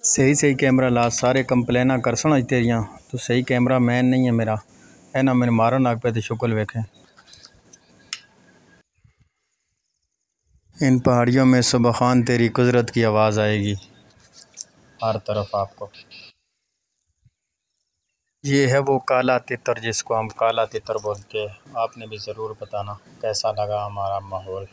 सही सही कैमरा ला, सारे कंप्लेना कर सुना तेरियां। तो सही कैमरा मैन नहीं है मेरा, है ना। मेरे मारन लग पे तो शुक्ल वेखें। इन पहाड़ियों में सुबह खान तेरी कुदरत की आवाज़ आएगी हर तरफ आपको। ये है वो काला तितर जिसको हम काला तितर बोलते हैं। आपने भी ज़रूर बताना कैसा लगा हमारा माहौल।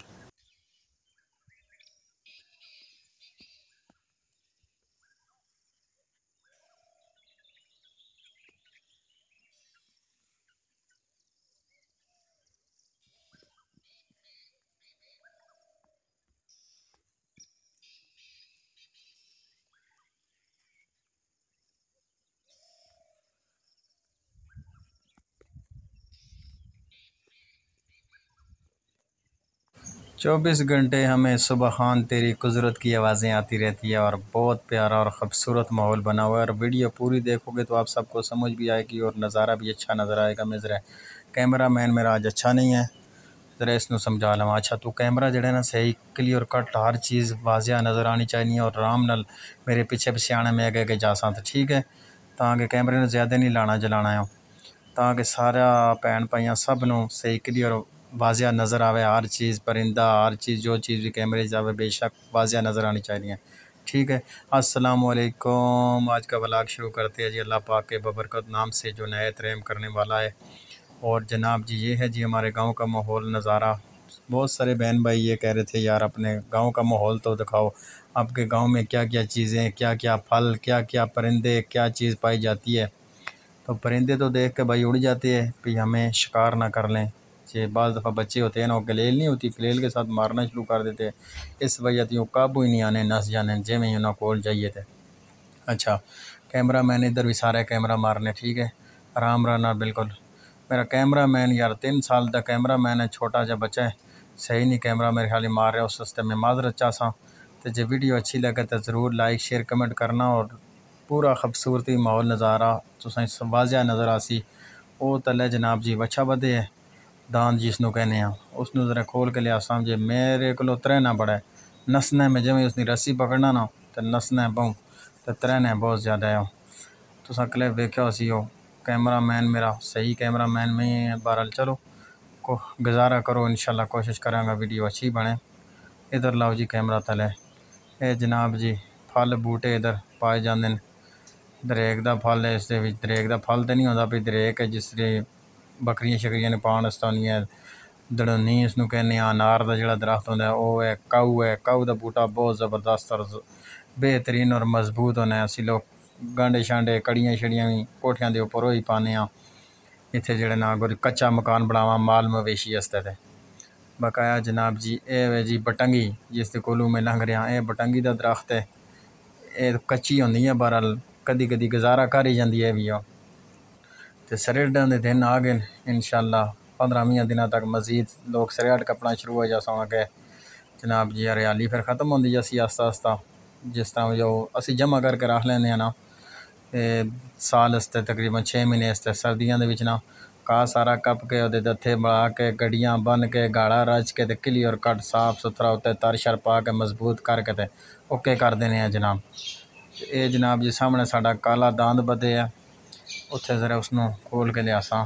24 घंटे हमें सुबह खान तेरी कुदरत की आवाज़ें आती रहती है और बहुत प्यारा और ख़ूबसूरत माहौल बना हुआ है। और वीडियो पूरी देखोगे तो आप सबको समझ भी आएगी और नज़ारा भी अच्छा नज़र आएगा। मैं ज़रा कैमरा मैन मेरा आज अच्छा नहीं है, ज़रा इसनों समझा लवां। अच्छा तू कैमरा जड़ा ना सही क्लियर कट हर चीज़ वाजिया नज़र आनी चाहिए और आराम नाल मेरे पीछे पीछे आने में अगे अगे जा सा तो ठीक है। ताकि कैमरे ने ज़्यादा नहीं लाना जलाना है, ताकि सारा भैन भाइयों सब नूं सही क्लियर वाजिया नज़र आवे। हर चीज़ परिंदा हर चीज़ जो चीज़ भी कैमरे जावे बेशक वाजिया नज़र आनी चाहिए। ठीक है। अस्सलाम वालेकुम। आज का व्लॉग शुरू करते हैं जी अल्लाह पाक के बबरकत नाम से जो नहायत रहम करने वाला है। और जनाब जी ये है जी हमारे गांव का माहौल नज़ारा। बहुत सारे बहन भाई ये कह रहे थे यार अपने गांव का माहौल तो दिखाओ, आपके गांव में क्या क्या चीज़ें, क्या क्या फल, क्या क्या परिंदे, क्या चीज़ पाई जाती है। तो परिंदे तो देख के भाई उड़ जाते हैं कि हमें शिकार ना कर लें। ये बाज़ दफ़ा बच्चे होते हैं ना, वो गलेल नहीं होती, गलेल के साथ मारना शुरू कर देते हैं। इस वजह से वो काबू ही नहीं आने नस जाने जे में उन्होंने कोल जाइए थे। अच्छा कैमरा मैन इधर भी सारे कैमरा मारने ठीक है, आराम रहना बिल्कुल। मेरा कैमरा मैन यार 3 साल का कैमरा मैन है, छोटा जा बच्चा है, सही नहीं कैमरा मेरे ख्याल मार रहा। उस रस्ते में माजरत चाह। तो जो वीडियो अच्छी लगे तो ज़रूर लाइक शेयर कमेंट करना। और पूरा खूबसूरती माहौल नज़ारा तो वाजिया नज़र आसी। वो तले जनाब जी बच्छा बदे है दान जिसनों कहने उसनों ज़रा खोल के लिया समझे मेरे को तरहना बड़ा है। नसना में जिमें उसने रस्सी पकड़ना ना तो नसना बहु तो तरहना बहुत ज़्यादा है। तुसा क्लिप वेख्या उसी हो कैमरा मैन मेरा सही कैमरा मैन में ही है। बहरहाल चलो को गुजारा करो, इंशाल्लाह कोशिश करांगा वीडियो अच्छी बने। इधर लाओ जी कैमरा थले ये जनाब जी फल बूटे इधर पाए जाते हैं। दरेक का फल है, इस दरेक का फल तो नहीं होता भी दरेक है जिससे बकरियां शकरियां ने पान वास्ते होनी है। दड़ोनी इसनों कहने अनार का जोड़ा दरख्त होंगे वो है। काऊ है, काऊ का बूटा बहुत ज़बरदस्त और बेहतरीन और मजबूत होना है। असी लोग गांडे शांडे कड़ियाँ छड़ियाँ भी कोठियां के उपर ही पाने इतने जोड़े ना कोई कच्चा मकान बनावा माल मवेशी वास्ते थे। बकाया जनाब जी ये वे जी बटंगी जिसके कोलू में लंघ रहा, ये बटंगी का दरख्त है। ये कच्ची होंगी है, बहरहाल कदी कदी गुजारा कर ही जाती है भी। तो सरेडों के दिन आ गए इंशाल्लाह 15-20 दिनों तक मजीद लोग सरेड कपना शुरू हो जा सके जनाब जी। हरियाली फिर ख़त्म होती जैसी आस्ता आस्ता जिस तरह जो असी जमा करके रख लें ना साल वास्ते तकरीबन 6 महीने वास्ते। सर्दियों के ना घाह सारा कप के वो दत्थे बना के गड्डियाँ बन के गाड़ा रच के क्लीयर कट साफ सुथरा उत्ते तर शर पा के मजबूत करके तो ओके कर देने हैं जनाब। ये जनाब जी सामने साडा काला दांद बदे है, उत्थे जरा उसनों खोल के लियासा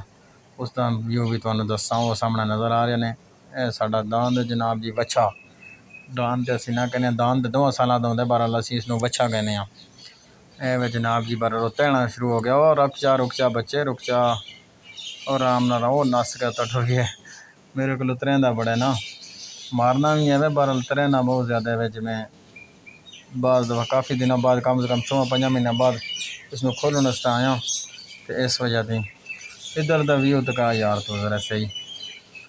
उसका व्यू भी तुहानूं दस्सां। वो सामने नज़र आ रहे ने यह साडा दांद जनाब जी वच्छा। दांद तो असीं ना कहने, दांद 2 सालों का होंदा, बहरहाल असीं इसनों वच्छा कहने। वे जनाब जी बहरहाल तैरना शुरू हो गया और रुक जा बच्चे रुक जा और आराम नाल वो नस के तो टुर गया। मेरे को तरहदा बड़ा ना मारना भी है वे, बहरहाल तरहना बहुत ज़्यादा है। जिमें बाद दफ़ा काफ़ी दिनों बाद कम से कम 4-5 महीनों बाद इसमें खोलने वास्ते आया तो इस वजह से इधर का व्यू तो कहा यार तो ज़रा सही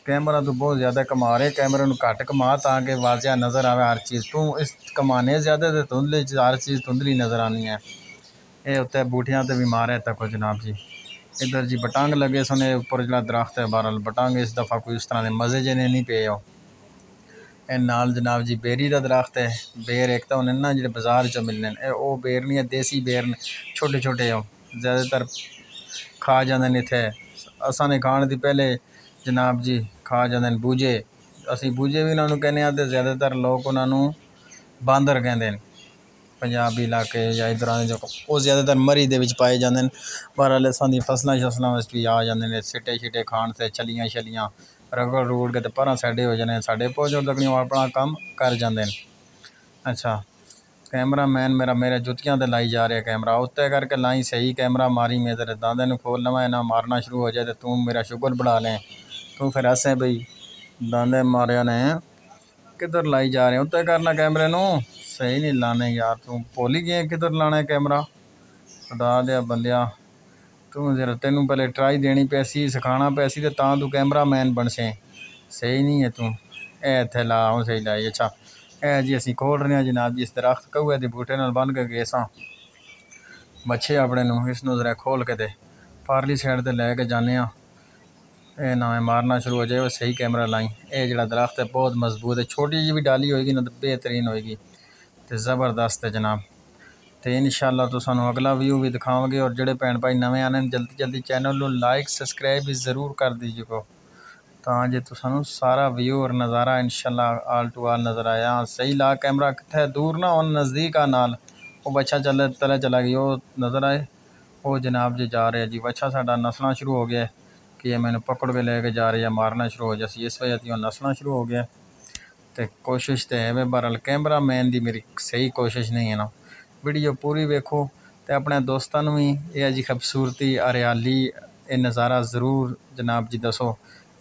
कैमरा तो बहुत ज़्यादा कमा रहे, कैमरे में घट कमा ताकि वाजिया नज़र आवे हर चीज़। तू इस कमाने ज़्यादा तो धुंधली हर चीज़ धुंधली नज़र आनी है। ये उत्ते बूटियां तो भी मारे तक जनाब जी। इधर जी बटांग लगे सोने उपर जो दरख्त है, बहरहाल बटांग इस दफ़ा कोई उस तरह के मज़े जे नहीं पे हो। नाल जनाब जी बेरी का दरख्त है। बेर एक तो उन्हें ना जो बाजार चो मिलने वो बेर नहीं है, देसी बेर ने छोटे छोटे हो ज़्यादातर खा जाते इतने। असा ने खाने की पहले जनाब जी खा जाते बूझे, असी बूझे भी उन्होंने कहने तो ज़्यादातर लोग उन्होंने बांदर कहते हैं। पंजाबी इलाके या इधर जो वो ज़्यादातर मरी दे विच पाए जाते हैं। बहरहाल असां दी फसलां शसलां विच भी आ जाते हैं सिट्टे शिट्टे खाण से छलियां छलियां रगड़ रूड़ के तो पर साइडे हो जाने साढ़े पहुँच तक अपना काम कर जाते हैं। अच्छा कैमरा मैन मेरे जुत्तियां ते लाई जा रहा कैमरा उत्ते करके लाई सही कैमरा मारी मैं तेरे दादे नूं खोल लवां ना मारना शुरू हो जाए तो तू मेरा शुगर बढ़ा लें तू फिर ऐसे बई दादे मारिया ने किधर लाई जा रहे उत्ते करना कैमरे नूं सही नहीं लाने यार तू भुल ही गए किधर लाना है कैमरा खुदा दे बंदिया तू जरा तेनों पहले ट्राई देनी पैसी सिखाना पैसी तो तू कैमरा मैन बनसे सही नहीं है तू इत्थे ला हूँ सही लाई। अच्छा जी असी खोल रहे हैं जनाब जी इस दरख्त कौए के बूटे नाल बन के गए सां बच्चे अपने नूं इसनूं जरा खोल के ते पारली साइड ते लैके जाने ये ना मारना शुरू हो जाए सही कैमरा लाई ये जड़ा दरख्त है बहुत मजबूत है छोटी जी भी डाली होएगी ना तो बेहतरीन होएगी तो ज़बरदस्त है जनाब। तो इंशाअल्लाह तो सानू अगला व्यू भी दिखाओगे और जोड़े भैन भाई नवे आने जल्दी जल्दी चैनल को लाइक सबसक्राइब भी ज़रूर कर दीजिएगा तां जे तुसानू सारा व्यू और नज़ारा इंशाअल्लाह आल टू आल नज़र आया। सही ला कैमरा कितने दूर ना और नज़दीक आ नाल वो बच्चा तले चला गया वो नज़र आए वो जनाब जी जा रहे जी बच्चा साडा नसना शुरू हो गया कि ये मैंने पकड़ के लेके जा रही है मारना शुरू हो जाए इस वजह से नसना शुरू हो गया। तो कोशिश तो है बहरहाल कैमरा मैन की मेरी सही कोशिश नहीं है ना वीडियो पूरी वेखो तो अपने दोस्तों भी यह जी खूबसूरती हरियाली ये नज़ारा ज़रूर जनाब जी दसो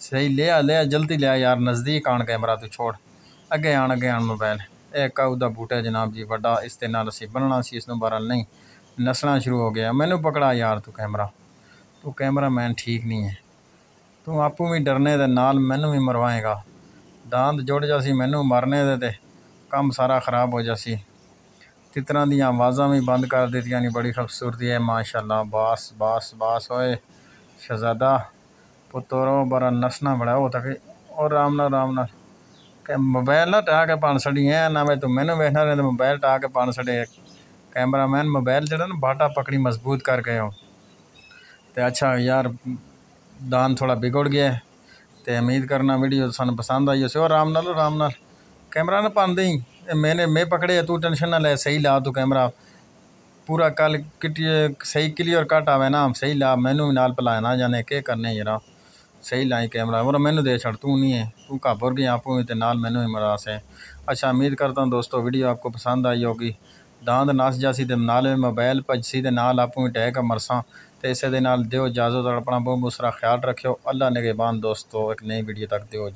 सही लिया जल्दी लिया यार नज़दीक आन कैमरा तो छोड़ अगे आन मोबाइल एक काऊ दा बूटा है जनाब जी वड्डा इस ते नाल असी बनना सी इसनूं बहरहाल नहीं नसना शुरू हो गया मैनू पकड़ा यार तू कैमरा मैन ठीक नहीं है तू आपू भी डरने दे नाल मैनू भी मरवाएगा दांत जुड़ जासी मैनू मारने दे ते काम सारा ख़राब हो जासी तितरां दी आवाज़ां भी बंद कर दित्तियां नहीं बड़ी खूबसूरती है माशाअल्लाह बास बास बास होए शहजादा पुत्रो बड़ा नसना बड़ा हो तक और राम नाल मोबाइल ना टाह के पान छड़ी है ना मैं तू मैनू वेखना रहे तो मोबाइल टाह के पान छड़े कैमरा मैन मोबाइल जरा ना बाटा पकड़ी मजबूत कर गए हो तो अच्छा यार दान थोड़ा बिगड़ गया तो उम्मीद करना वीडियो सानू पसंद आई उसे और राम नाल कैमरा ना पान दी मैं पकड़े तू टेंशन ना ले सही ला तू कैमरा पूरा कल किटी सही क्लियर कट आवे ना सही ला मैनू भी नाल भला ना जाने के करने जरा सही लाई कैमरा और मैनू दे छड़ तू नहीं है तू घाबर गई आपू भी नाल मैनू भी मरा से। अच्छा उम्मीद करता हूँ दोस्तों वीडियो आपको पसंद आई होगी दांत नस जासी तो नाल मोबाइल भजसी तो नाल आपू भी टह के मरसा तो इस दे नाल दिओ इजाज़त और अपना बहुत दूसरा ख्याल रखियो अल्लाह निगहबान दोस्तों एक नई वीडियो तक दिओ।